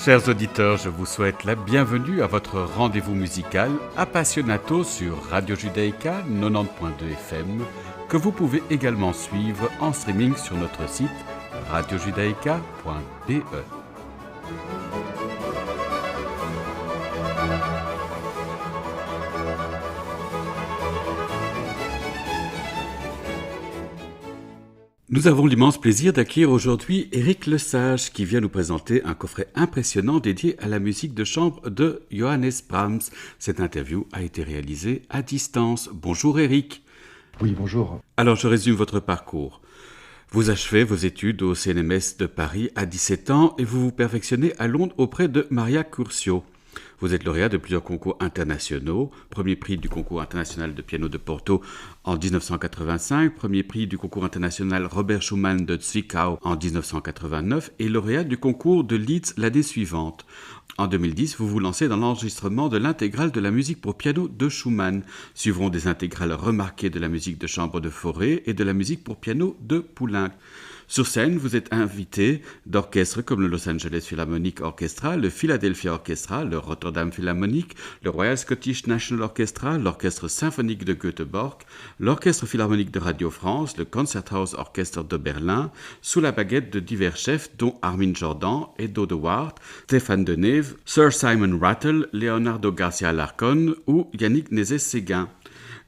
Chers auditeurs, je vous souhaite la bienvenue à votre rendez-vous musical Appassionato sur Radio Judaïka 90.2 FM, que vous pouvez également suivre en streaming sur notre site radiojudaïka.be. Nous avons l'immense plaisir d'accueillir aujourd'hui Éric Lesage qui vient nous présenter un coffret impressionnant dédié à la musique de chambre de Johannes Brahms. Cette interview a été réalisée à distance. Bonjour Éric. Oui, bonjour. Alors je résume votre parcours. Vous achevez vos études au CNMS de Paris à 17 ans et vous vous perfectionnez à Londres auprès de Maria Curcio. Vous êtes lauréat de plusieurs concours internationaux, premier prix du concours international de piano de Porto en 1985, premier prix du concours international Robert Schumann de Zwickau en 1989 et lauréat du concours de Leeds l'année suivante. En 2010, vous vous lancez dans l'enregistrement de l'intégrale de la musique pour piano de Schumann. Suivront des intégrales remarquées de la musique de chambre de Fauré et de la musique pour piano de Poulenc. Sur scène, vous êtes invité d'orchestres comme le Los Angeles Philharmonic Orchestra, le Philadelphia Orchestra, le Rotterdam Philharmonic, le Royal Scottish National Orchestra, l'Orchestre Symphonique de Göteborg, l'Orchestre Philharmonique de Radio France, le Concerthaus Orchestra de Berlin, sous la baguette de divers chefs dont Armin Jordan, Edo de Waard, Stéphane Denève, Sir Simon Rattle, Leonardo Garcia Larcon ou Yannick Nézet-Séguin.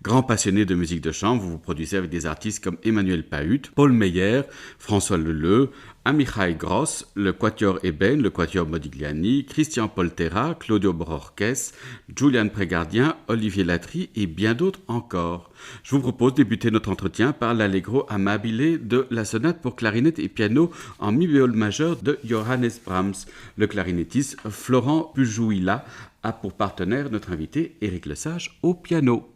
Grand passionné de musique de chambre, vous vous produisez avec des artistes comme Emmanuel Pahut, Paul Meyer, François Leleu, Amichai Gross, le Quatuor Eben, le Quatuor Modigliani, Christian Poltera, Claudio Borges, Julian Prégardien, Olivier Latry et bien d'autres encore. Je vous propose de débuter notre entretien par l'Allegro amabile de la sonate pour clarinette et piano en mi bémol majeur de Johannes Brahms. Le clarinettiste Florent Pujouila a pour partenaire notre invité Éric Lesage au piano.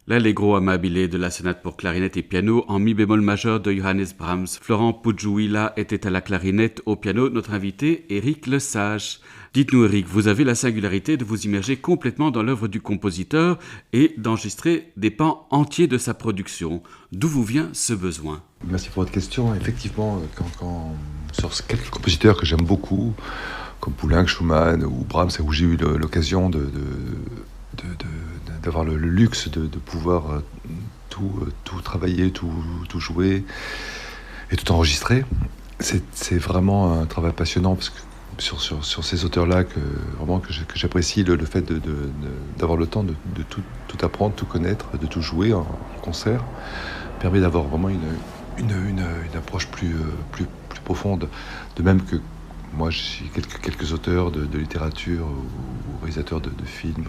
L'Allegro amabile de la sonate pour clarinette et piano en mi bémol majeur de Johannes Brahms. Florent Pujouila était à la clarinette, au piano notre invité Éric Lesage. Dites-nous Éric, vous avez la singularité de vous immerger complètement dans l'œuvre du compositeur et d'enregistrer des pans entiers de sa production. D'où vous vient ce besoin ? Merci pour votre question. Effectivement, sur quelques compositeurs que j'aime beaucoup, comme Poulenc, Schumann ou Brahms, où j'ai eu l'occasion d'avoir le luxe de pouvoir tout travailler, tout jouer et tout enregistrer. C'est vraiment un travail passionnant parce que sur ces auteurs-là que j'apprécie le fait d'avoir le temps de tout apprendre, tout connaître, de tout jouer en concert, permet d'avoir vraiment une approche plus profonde. De même que moi, j'ai quelques auteurs de littérature ou réalisateurs de films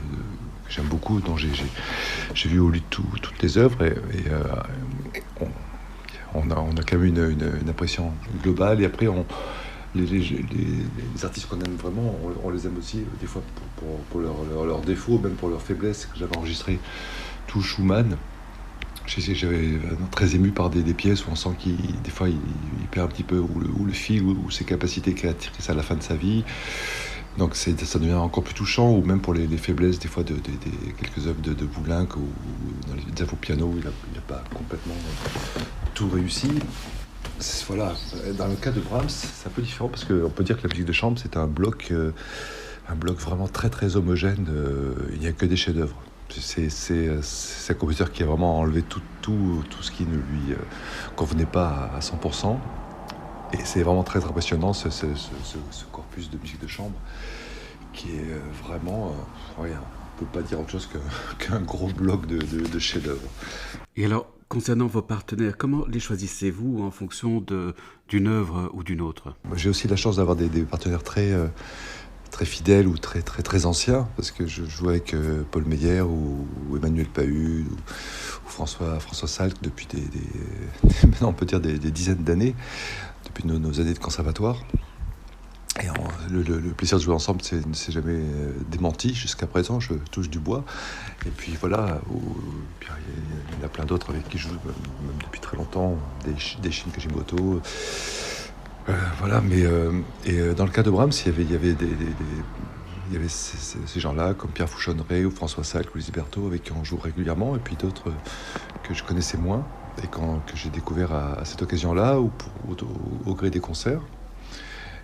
que j'aime beaucoup, dont j'ai vu au lu toutes les œuvres et on a quand même une impression globale. Et après, les artistes qu'on aime vraiment, on les aime aussi des fois pour leurs défauts, même pour leurs faiblesses. J'avais enregistré tout Schumann. J'avais très ému par des pièces où on sent des fois il perd un petit peu ou le fil ou ses capacités créatrices à la fin de sa vie. Donc ça devient encore plus touchant, ou même pour les faiblesses des fois de quelques œuvres de Poulenc ou dans les œuvres au piano où il n'a pas complètement tout réussi. Voilà. Dans le cas de Brahms, c'est un peu différent parce qu'on peut dire que la musique de chambre c'est un bloc vraiment très très homogène. Il n'y a que des chefs-d'œuvre. C'est un compositeur qui a vraiment enlevé tout ce qui ne lui convenait pas à 100%. Et c'est vraiment très impressionnant ce corpus de musique de chambre qui est vraiment, on ne peut pas dire autre chose qu'un gros bloc de chefs-d'œuvre. Et alors, concernant vos partenaires, comment les choisissez-vous en fonction d'une œuvre ou d'une autre ? J'ai aussi la chance d'avoir des partenaires très fidèles ou très anciens, parce que je joue avec Paul Meyer ou Emmanuel Pahud ou François Salk depuis maintenant on peut dire des dizaines d'années, depuis nos années de conservatoire. Et le plaisir de jouer ensemble ne s'est jamais démenti jusqu'à présent, je touche du bois. Et puis voilà, il y en a plein d'autres avec qui je joue même depuis très longtemps, des Shin Kajimoto. Voilà, mais dans le cas de Brahms, il y avait ces gens-là, comme Pierre Fouchonneret ou François Salk ou Lise Berthaud, avec qui on joue régulièrement, et puis d'autres que je connaissais moins, et que j'ai découvert à cette occasion-là, ou au gré des concerts.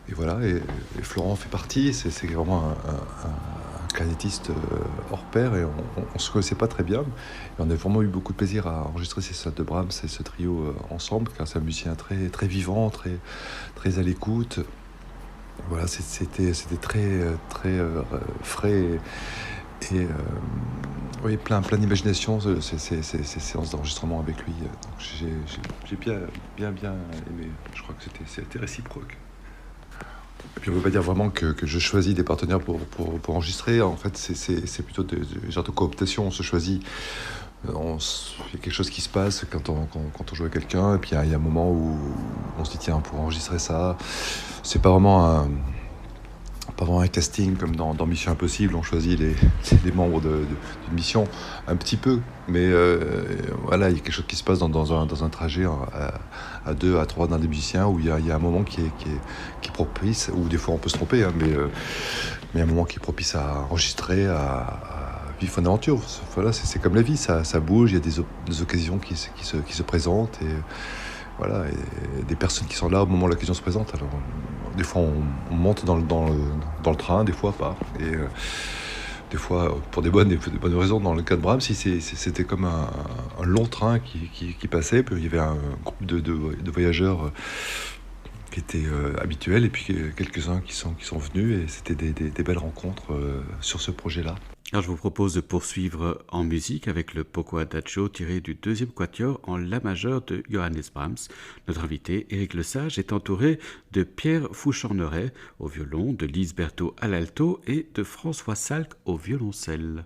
Et voilà, et Florent fait partie, c'est vraiment un clarinettiste hors pair, et on se connaissait pas très bien, et on a vraiment eu beaucoup de plaisir à enregistrer ces sonates de Brahms et ce trio ensemble, car c'est un musicien très vivant, très à l'écoute. Voilà, c'était très frais et oui, plein d'imagination ces séances d'enregistrement avec lui. Donc j'ai bien aimé. Je crois que c'était réciproque. Et puis on ne peut pas dire vraiment que je choisis des partenaires pour enregistrer. En fait, c'est plutôt des genres de cooptation. On se choisit. Il y a quelque chose qui se passe quand on joue avec quelqu'un. Et puis il y a un moment où on se dit tiens, pour enregistrer ça, c'est pas vraiment un casting comme dans Mission Impossible. On choisit les membres d'une mission un petit peu. Mais voilà, il y a quelque chose qui se passe dans un trajet à 2, à 3 d'un des musiciens où il y a un moment qui est propice, ou des fois on peut se tromper, hein, mais un moment qui est propice à enregistrer, à vivre une aventure. Voilà, c'est comme la vie, ça bouge, il y a des occasions qui se présentent, et voilà, et des personnes qui sont là au moment où l'occasion se présente. Alors des fois on monte dans le train, des fois pas, et des fois pour des bonnes raisons. Dans le cas de Brahms, c'était comme un long train qui passait, puis il y avait un groupe de voyageurs qui étaient habituels, et puis quelques-uns qui sont venus, et c'était des belles rencontres sur ce projet-là. Alors je vous propose de poursuivre en musique avec le Poco Adagio tiré du deuxième quatuor en La majeur de Johannes Brahms. Notre invité, Éric Lesage, est entouré de Pierre Fouchonneret au violon, de Lise Berthaud à l'alto et de François Salk au violoncelle.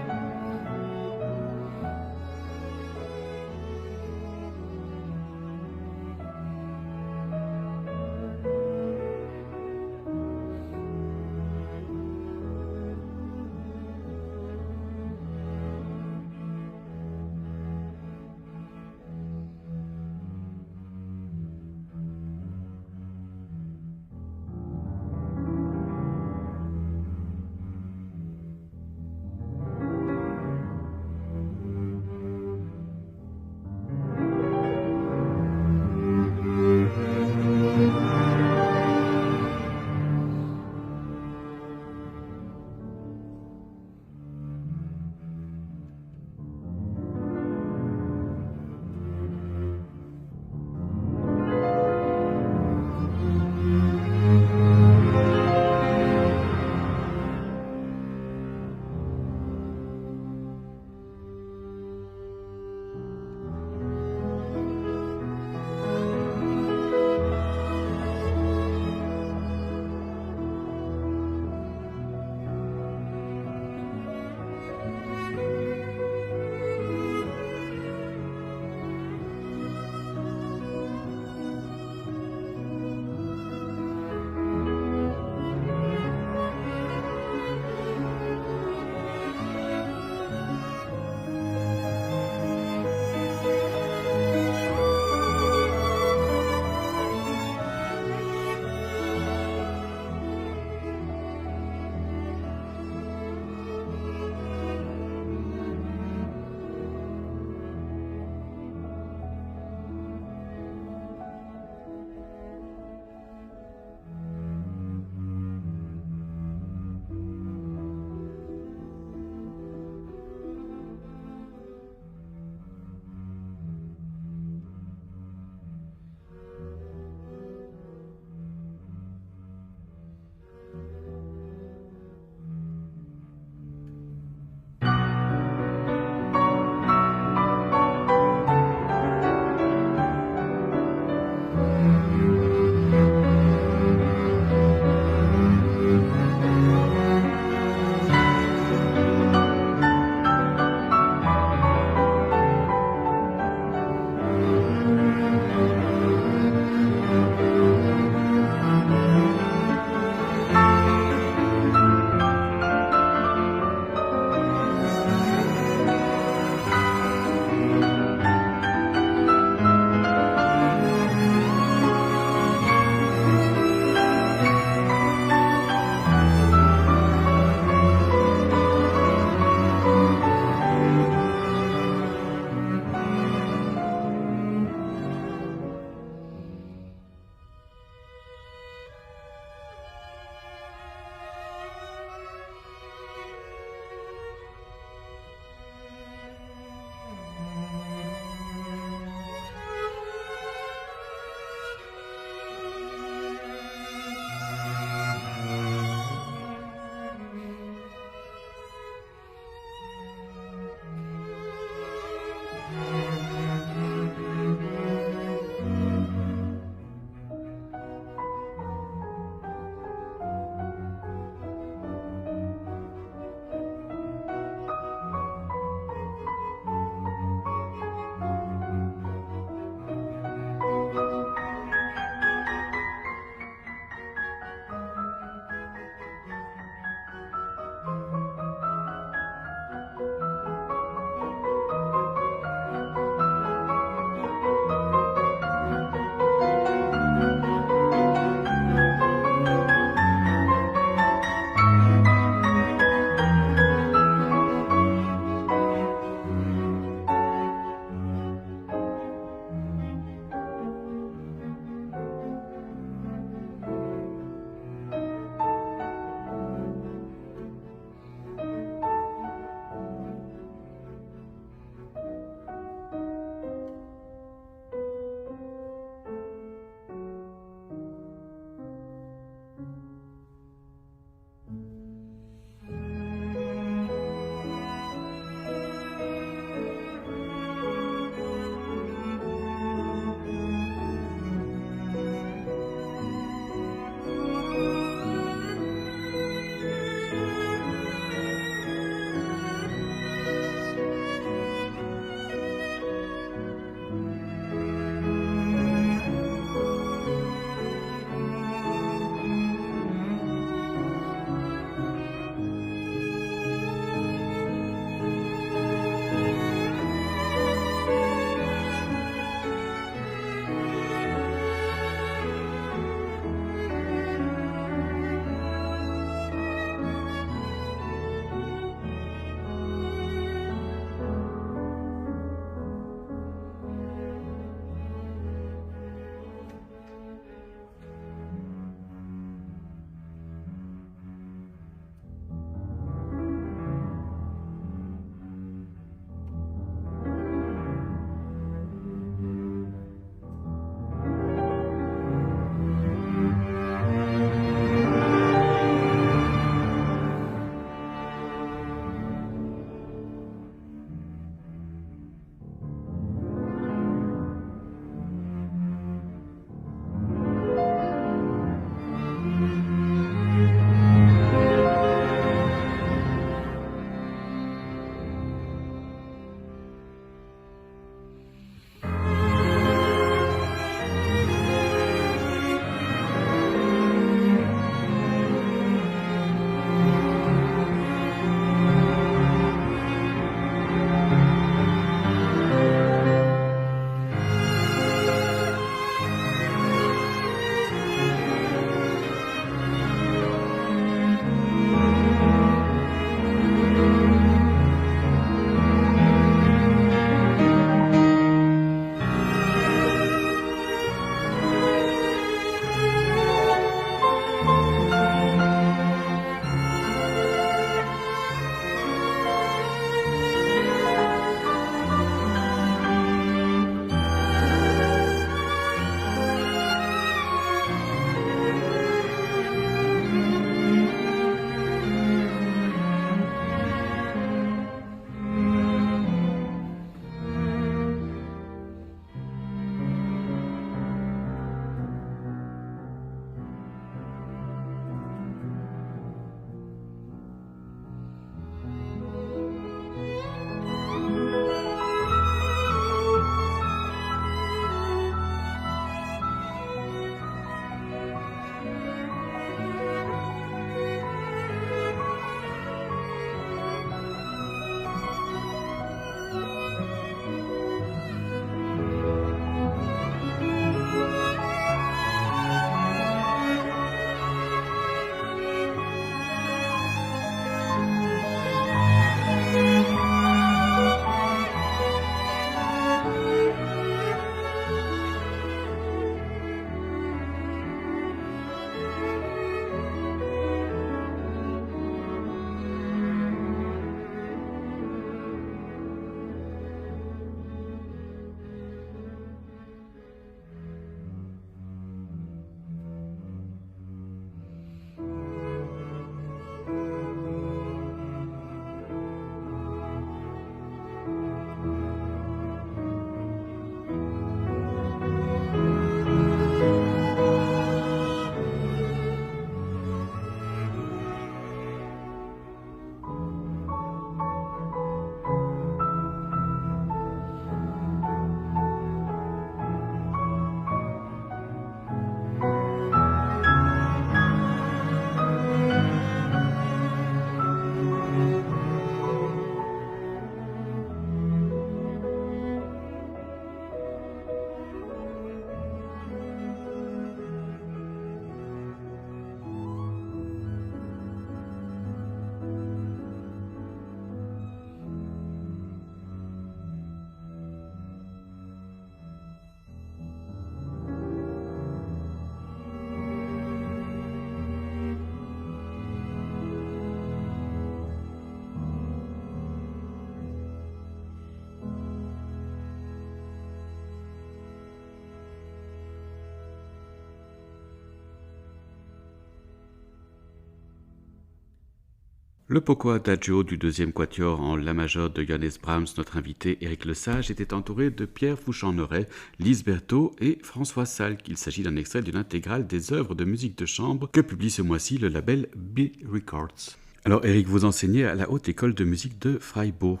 Le Poco Adagio du deuxième quatuor en la major de Johannes Brahms, notre invité Éric Lesage, était entouré de Pierre Fouchamp-Noret, Lise Berthaud et François Salk. Il s'agit d'un extrait d'une intégrale des œuvres de musique de chambre que publie ce mois-ci le label B Records. Alors Éric, vous enseignez à la Haute École de musique de Freiburg.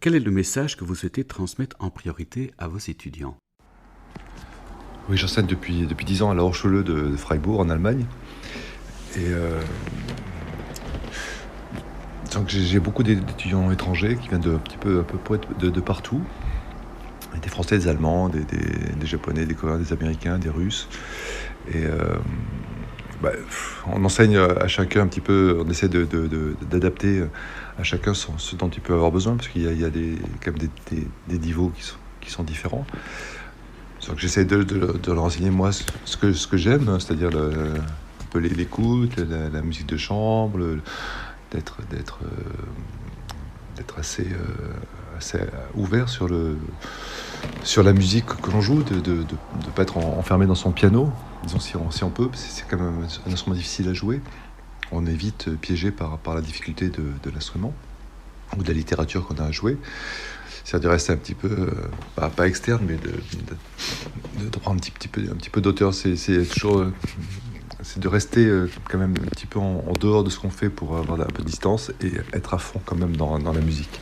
Quel est le message que vous souhaitez transmettre en priorité à vos étudiants ? Oui, j'enseigne depuis 10 ans à la Hochschule de Freiburg en Allemagne. Et donc j'ai beaucoup d'étudiants étrangers qui viennent à peu près de partout. Des Français, des Allemands, des Japonais, des Coréens, des Américains, des Russes. Et on enseigne à chacun un petit peu, on essaie d'adapter à chacun ce dont il peut avoir besoin, parce qu'il y a quand même des niveaux qui sont différents. Donc j'essaie de leur enseigner moi ce que j'aime, c'est-à-dire un peu l'écoute, la musique de chambre, d'être assez ouvert sur la musique que l'on joue, de pas être enfermé dans son piano, disons si on peut, parce que c'est quand même un instrument difficile à jouer. On est vite piégé par la difficulté de l'instrument ou de la littérature qu'on a à jouer. C'est-à-dire de rester un petit peu, pas externe, mais de prendre un petit peu d'auteur. C'est de rester quand même un petit peu en dehors de ce qu'on fait pour avoir un peu de distance et être à fond quand même dans la musique.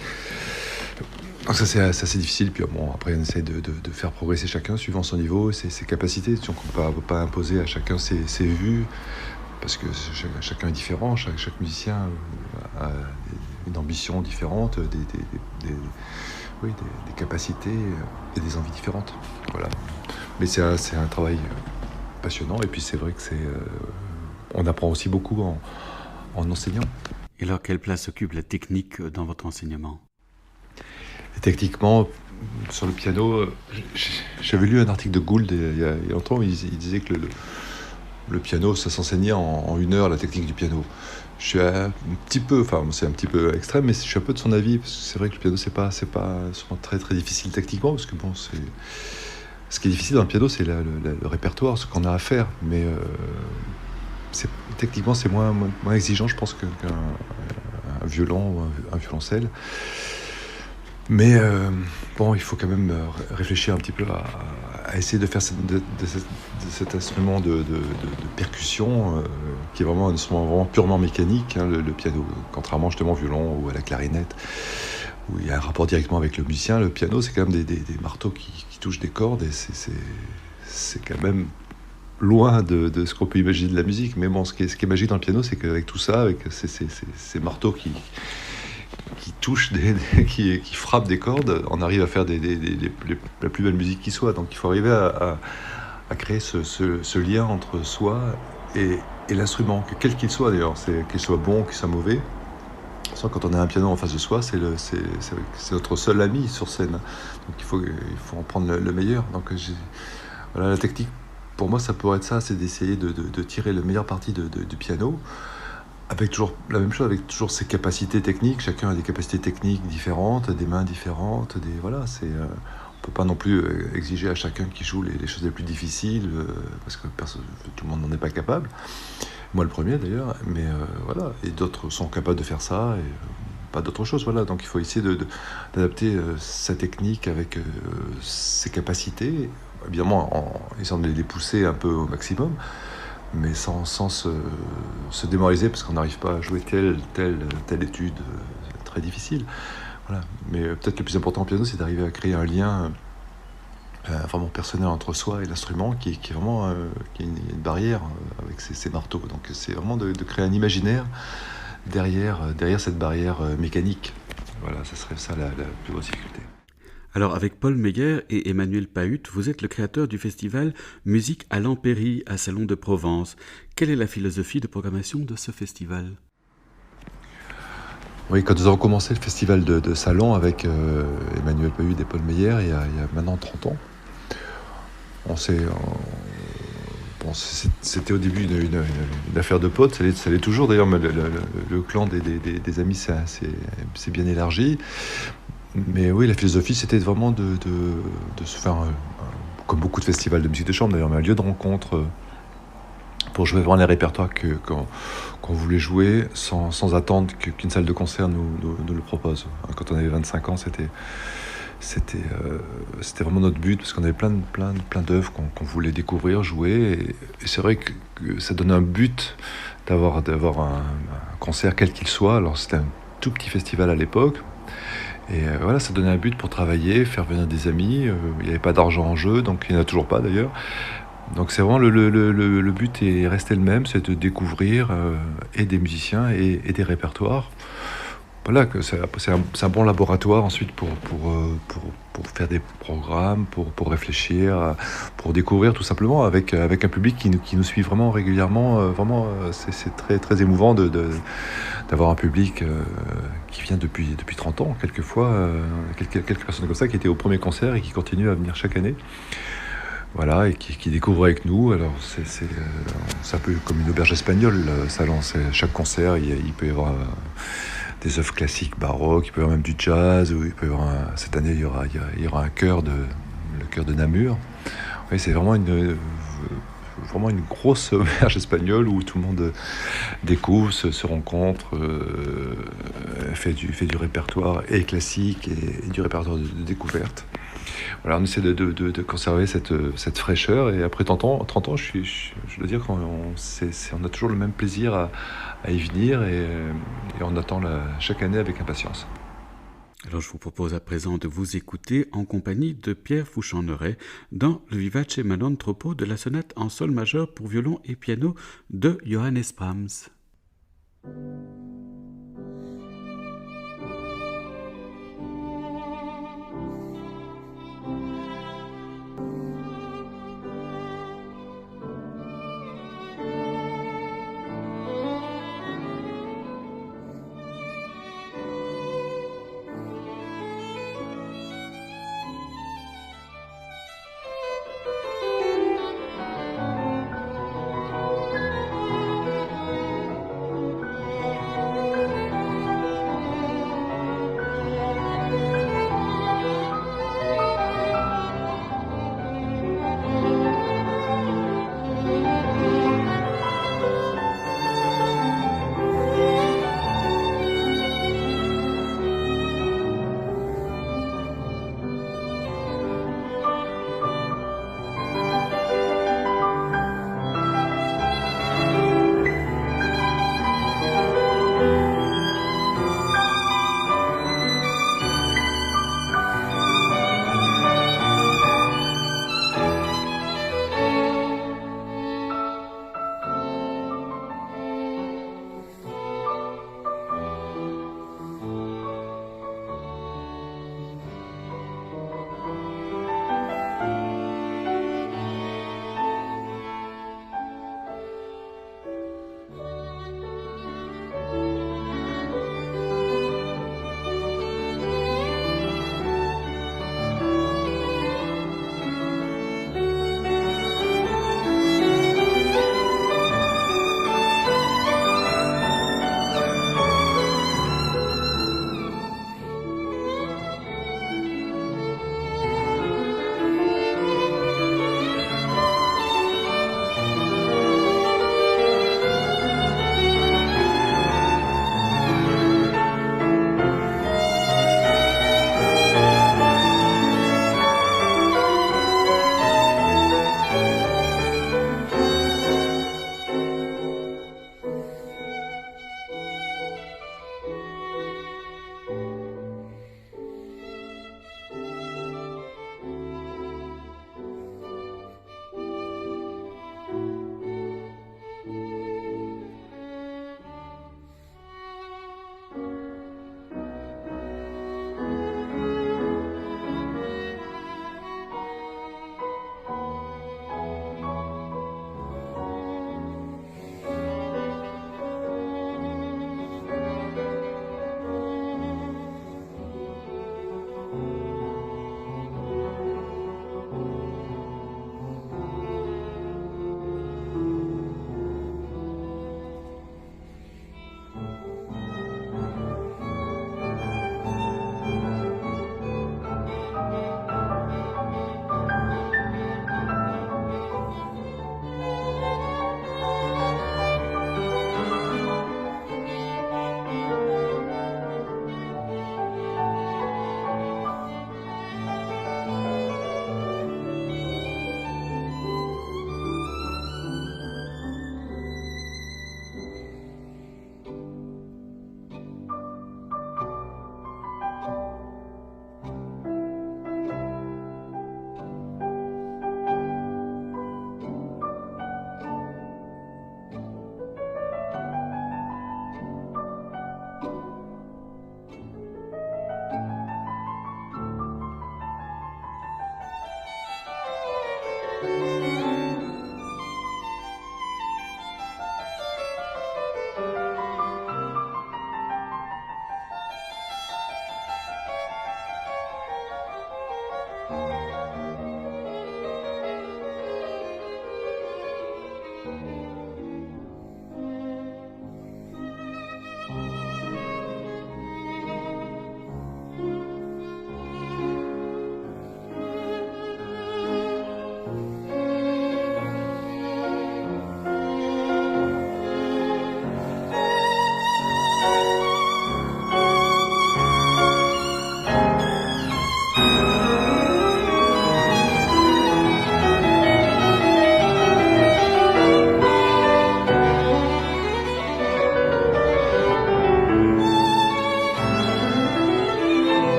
Donc ça c'est assez difficile, puis bon, après on essaie de faire progresser chacun suivant son niveau, ses capacités. Donc on ne peut pas imposer à chacun ses vues, parce que chacun est différent, chaque musicien a une ambition différente, des capacités et des envies différentes. Voilà. Mais c'est un travail passionnant, et puis c'est vrai que on apprend aussi beaucoup en enseignant. Et alors, quelle place occupe la technique dans votre enseignement ? Et techniquement, sur le piano, j'avais lu un article de Gould il y a longtemps, il disait que le piano, ça s'enseignait en 1 heure, la technique du piano. Je suis un petit peu, c'est un petit peu extrême, mais je suis un peu de son avis, parce que c'est vrai que le piano, c'est pas souvent très très difficile techniquement, parce que bon, ce qui est difficile dans le piano, c'est le répertoire, ce qu'on a à faire, mais techniquement, c'est moins exigeant, je pense, qu'un violon ou un violoncelle. Mais il faut quand même réfléchir un petit peu à essayer de faire cet instrument de percussion qui est vraiment un instrument vraiment purement mécanique, hein, le piano, contrairement justement au violon ou à la clarinette, où il y a un rapport directement avec le musicien. Le piano, c'est quand même des marteaux qui touchent des cordes, et c'est quand même loin de ce qu'on peut imaginer de la musique. Mais bon, ce qui est magique dans le piano, c'est qu'avec tout ça, avec ces marteaux qui touchent, qui frappent des cordes, on arrive à faire la plus belle musique qui soit. Donc il faut arriver à créer ce lien entre soi et l'instrument, quel qu'il soit d'ailleurs, qu'il soit bon, qu'il soit mauvais. Quand on a un piano en face de soi, c'est notre seul ami sur scène. Donc il faut en prendre le meilleur. Donc voilà, la technique, pour moi, ça pourrait être ça, c'est d'essayer de tirer le meilleur parti du piano, avec toujours la même chose, avec toujours ses capacités techniques. Chacun a des capacités techniques différentes, des mains différentes, on peut pas non plus exiger à chacun qui joue les choses les plus difficiles, parce que tout le monde n'en est pas capable. Moi le premier d'ailleurs, mais voilà, et d'autres sont capables de faire ça, et pas d'autre chose, voilà. Donc il faut essayer d'adapter sa technique avec ses capacités, évidemment en essayant de les pousser un peu au maximum, mais sans se démoraliser, parce qu'on n'arrive pas à jouer telle étude très difficile. Voilà. Mais peut-être le plus important au piano, c'est d'arriver à créer un lien vraiment personnel entre soi et l'instrument, qui est vraiment qui est une barrière avec ces marteaux. Donc c'est vraiment de créer un imaginaire derrière cette barrière mécanique. Voilà, ça serait ça la plus grosse difficulté. Alors, avec Paul Meyer et Emmanuel Pahut, vous êtes le créateur du festival Musique à l'Empéry à Salon de Provence. Quelle est la philosophie de programmation de ce festival ? Oui, quand nous avons commencé le festival de Salon avec Emmanuel Pahut et Paul Meyer, il y a maintenant 30 ans, c'était au début une affaire de potes, ça l'est toujours d'ailleurs, mais le clan des amis c'est bien élargi. Mais oui, la philosophie, c'était vraiment de se faire, comme beaucoup de festivals de musique de chambre d'ailleurs, mais un lieu de rencontre pour jouer vraiment les répertoires qu'on qu'on voulait jouer sans attendre qu'une salle de concert nous le propose. Quand on avait 25 ans, c'était vraiment notre but, parce qu'on avait plein d'œuvres qu'on voulait découvrir, jouer, et c'est vrai que ça donne un but d'avoir un concert quel qu'il soit. Alors c'était un tout petit festival à l'époque, et voilà, ça donnait un but pour travailler, faire venir des amis. Il n'y avait pas d'argent en jeu, donc il n'y en a toujours pas d'ailleurs. Donc c'est vraiment le but est resté le même, c'est de découvrir et des musiciens et des répertoires. Voilà, que c'est un bon laboratoire ensuite pour faire des programmes, pour réfléchir, pour découvrir tout simplement avec un public qui nous suit vraiment régulièrement. C'est très émouvant d'avoir un public qui vient depuis 30 ans, quelquefois, quelques personnes comme ça qui étaient au premier concert et qui continuent à venir chaque année. Voilà, et qui découvrent avec nous. Alors c'est un peu comme une auberge espagnole, le salon. Chaque concert, il peut y avoir des œuvres classiques, baroques, il peut y avoir même du jazz, ou il peut y avoir cette année il y aura le chœur de Namur. Oui, c'est vraiment une grosse auberge espagnole où tout le monde découvre, se rencontre, fait du répertoire et classique et du répertoire de découverte. Voilà, on essaie de conserver cette fraîcheur, et après 30 ans, je dois dire qu'on a toujours le même plaisir à y venir, et on attend chaque année avec impatience. Alors je vous propose à présent de vous écouter en compagnie de Pierre Fouchaneret dans le Vivace Malandropo de la sonate en sol majeur pour violon et piano de Johannes Brahms.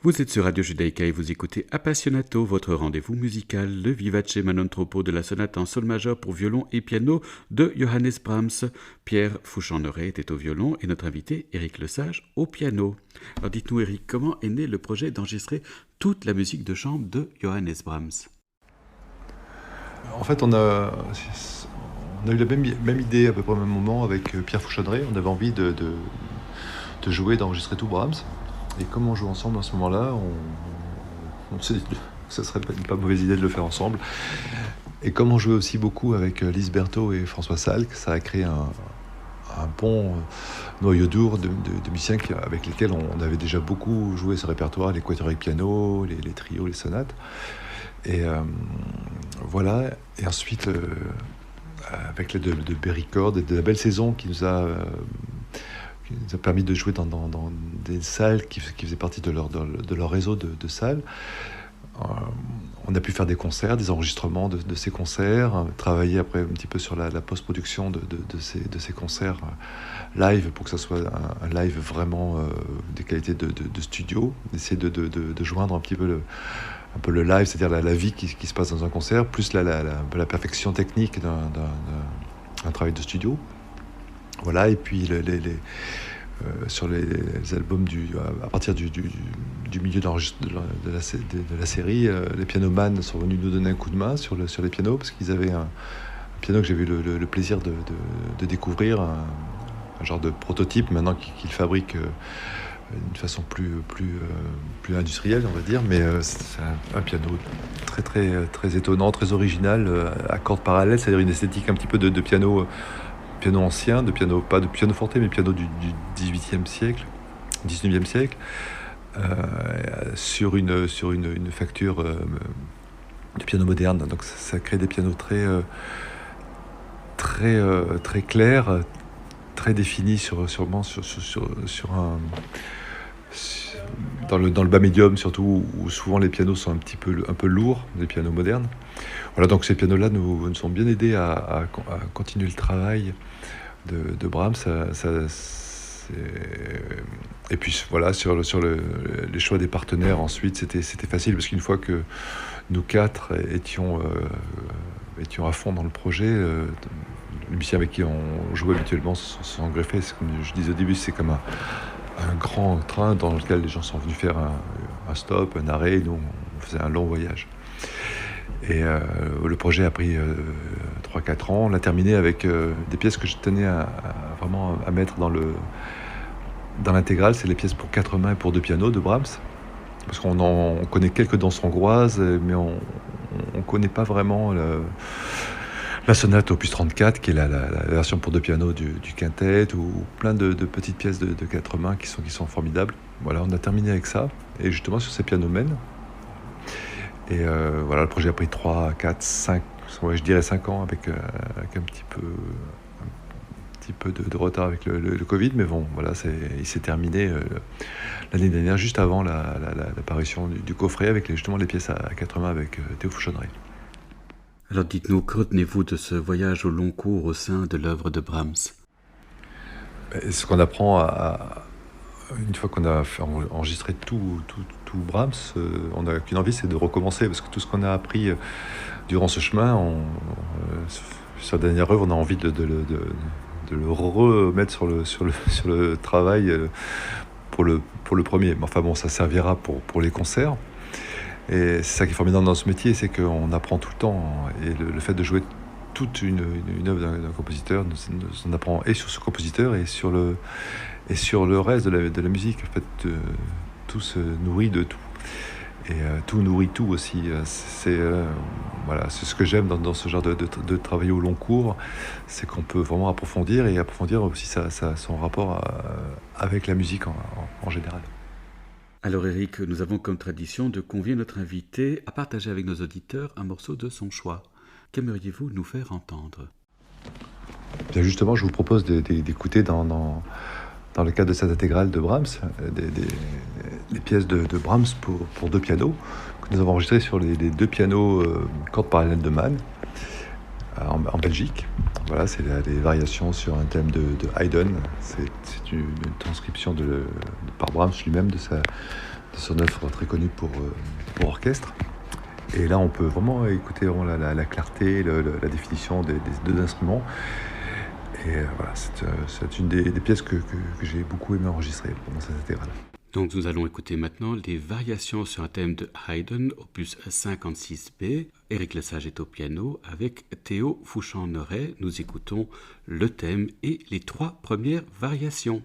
Vous êtes sur Radio Judaïka et vous écoutez Appassionato, votre rendez-vous musical, le Vivace Manon Troppo de la sonate en sol majeur pour violon et piano de Johannes Brahms. Pierre Fouchan-Noré était au violon et notre invité, Éric Lesage, au piano. Alors dites-nous, Éric, comment est né le projet d'enregistrer toute la musique de chambre de Johannes Brahms? En fait, on a eu la même idée à peu près au même moment avec Pierre Fouchan-Noré. On avait envie de jouer, d'enregistrer tout Brahms. Et comme on joue ensemble à ce moment-là, on s'est dit que ce serait pas une mauvaise idée de le faire ensemble. Et comme on jouait aussi beaucoup avec Lise Berthaud et François Salk, ça a créé un bon noyau dur de musiciens avec lesquels on avait déjà beaucoup joué ce répertoire, les quatuors avec piano, les trios, les sonates. Et voilà. Et ensuite, avec l'aide de Berry-Cord et de la belle saison qui nous a permis de jouer dans des salles qui faisaient partie de leur réseau de salles. On a pu faire des concerts, des enregistrements de ces concerts, travailler après un petit peu sur la post-production de ces concerts live pour que ça soit un live vraiment des qualités de studio, essayer de joindre un petit peu le live, c'est-à-dire la vie qui se passe dans un concert, plus la perfection technique d'un travail de studio. Voilà, et puis sur les albums à partir du milieu de la série, les pianomanes sont venus nous donner un coup de main sur les pianos, parce qu'ils avaient un piano que j'avais eu le plaisir de découvrir, un genre de prototype maintenant qu'ils fabriquent d'une façon plus industrielle, on va dire, mais c'est un piano très très très étonnant, très original, à cordes parallèles, c'est-à-dire une esthétique un petit peu de piano ancien, pas de piano forte, mais piano du 19e siècle, sur une facture de piano moderne. Donc ça crée des pianos très clairs, très définis dans le bas médium, surtout où souvent les pianos sont un peu lourds, les pianos modernes. Voilà, donc ces pianos-là nous ont bien aidés à continuer le travail de Brahms. Et puis voilà, sur les choix des partenaires ensuite, c'était facile, parce qu'une fois que nous quatre étions à fond dans le projet, les musiciens avec qui on jouait habituellement se sont greffés. Comme je disais au début, c'est comme un grand train dans lequel les gens sont venus faire un stop, un arrêt, et nous on faisait un long voyage. Et le projet a pris 3-4 ans. On l'a terminé avec des pièces que je tenais vraiment à mettre dans l'intégrale. C'est les pièces pour 4 mains et pour 2 pianos de Brahms. Parce qu'on connaît quelques danses hongroises, mais on ne connaît pas vraiment la sonate opus 34, qui est la version pour 2 pianos du quintet, ou plein de petites pièces de 4 mains qui sont formidables. Voilà, on a terminé avec ça. Et justement sur ces pianomènes. Et voilà, le projet a pris 3, 4, 5, ouais, je dirais 5 ans avec un petit peu de retard avec le Covid, mais bon, voilà, il s'est terminé l'année dernière, juste avant l'apparition du coffret avec justement les pièces à 4 mains avec Théo Fouchan-Noré. Alors dites-nous, que retenez-vous de ce voyage au long cours au sein de l'œuvre de Brahms? Ce qu'on apprend une fois qu'on a enregistré tout Brahms, on n'a qu'une envie, c'est de recommencer, parce que tout ce qu'on a appris durant ce chemin, sur la dernière œuvre, on a envie de le remettre sur le travail pour le premier. Mais enfin bon, ça servira pour les concerts. Et c'est ça qui est formidable dans ce métier, c'est qu'on apprend tout le temps. Et le fait de jouer toute une œuvre d'un compositeur, on apprend et sur ce compositeur et sur le reste de la musique. En fait, tout se nourrit de tout. Et tout nourrit tout aussi. C'est ce que j'aime dans ce genre de travail au long cours, c'est qu'on peut vraiment approfondir aussi son rapport avec la musique en général. Alors Éric, nous avons comme tradition de convier notre invité à partager avec nos auditeurs un morceau de son choix. Qu'aimeriez-vous nous faire entendre? Bien justement, je vous propose d'écouter dans le cadre de cette intégrale de Brahms, les pièces de Brahms pour 2 pianos, que nous avons enregistrées sur les 2 pianos cordes parallèles de Mann, en Belgique. Voilà, c'est des variations sur un thème de Haydn. C'est une transcription par Brahms lui-même de son œuvre très connue pour orchestre. Et là, on peut vraiment écouter la clarté, la définition des deux instruments. Et voilà, c'est une des pièces que j'ai beaucoup aimé enregistrer pendant cette intégrale. Donc nous allons écouter maintenant les variations sur un thème de Haydn, opus 56b. Éric Lesage est au piano avec Théo Fouchant-Neuret. Nous écoutons le thème et les 3 premières variations.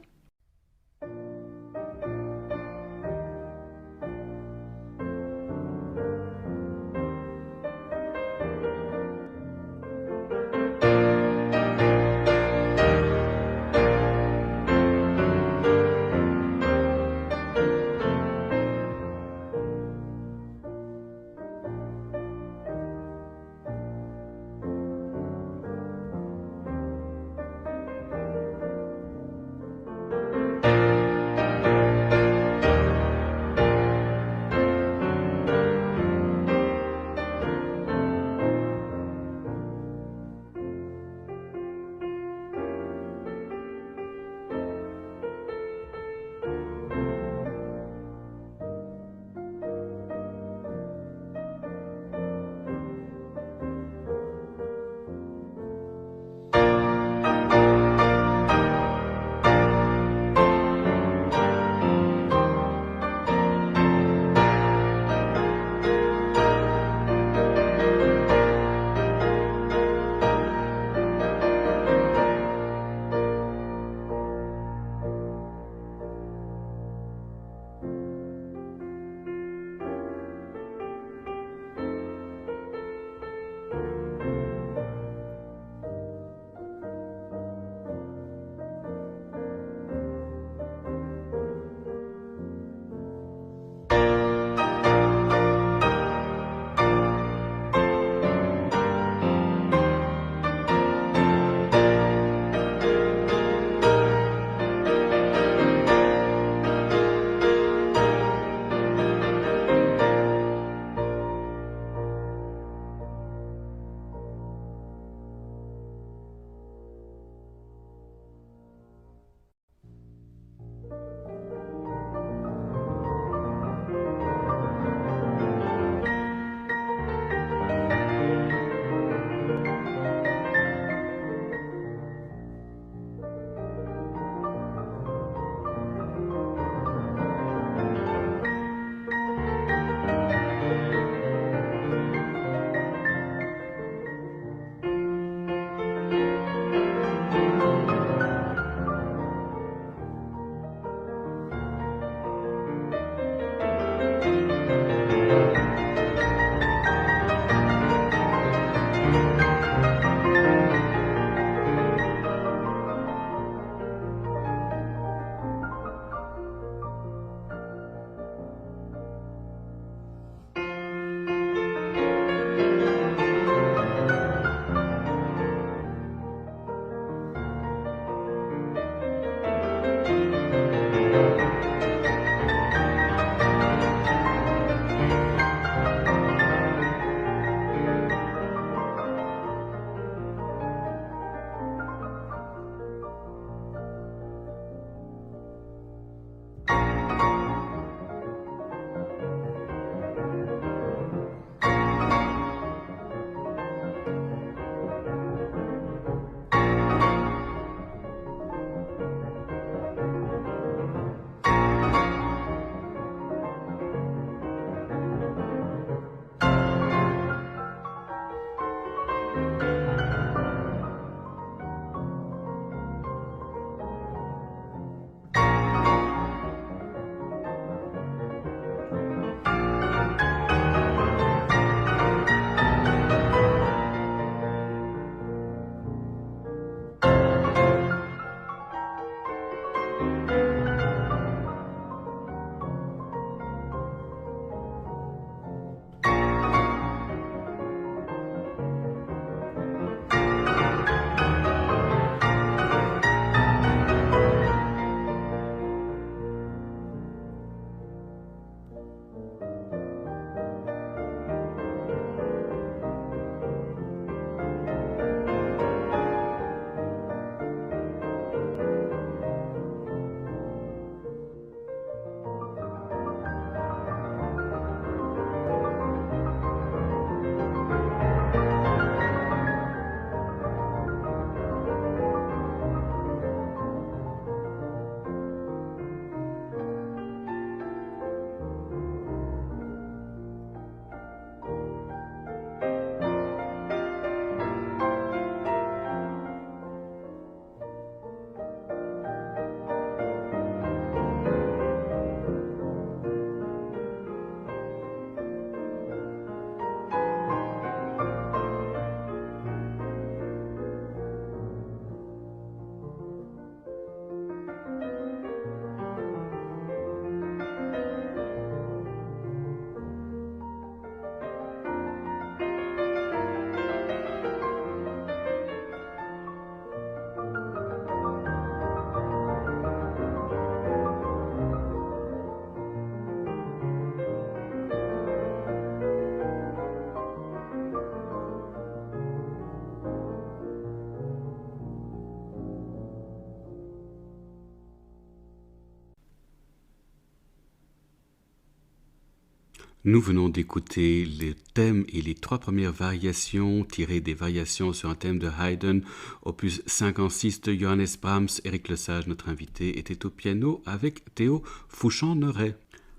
Nous venons d'écouter les thèmes et les 3 premières variations tirées des variations sur un thème de Haydn, opus 56 de Johannes Brahms. Éric Lesage, notre invité, était au piano avec Théo Fouchant-Neuret.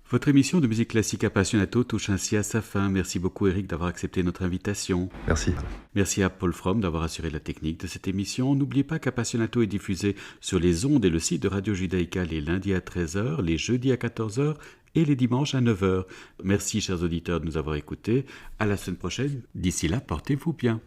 Votre émission de musique classique Appassionato touche ainsi à sa fin. Merci beaucoup Éric d'avoir accepté notre invitation. Merci. Merci à Paul Fromm d'avoir assuré la technique de cette émission. N'oubliez pas qu'Appassionato est diffusé sur les ondes et le site de Radio Judaïka les lundis à 13h, les jeudis à 14h et les dimanches à 9h. Merci chers auditeurs de nous avoir écoutés. À la semaine prochaine. D'ici là, portez-vous bien.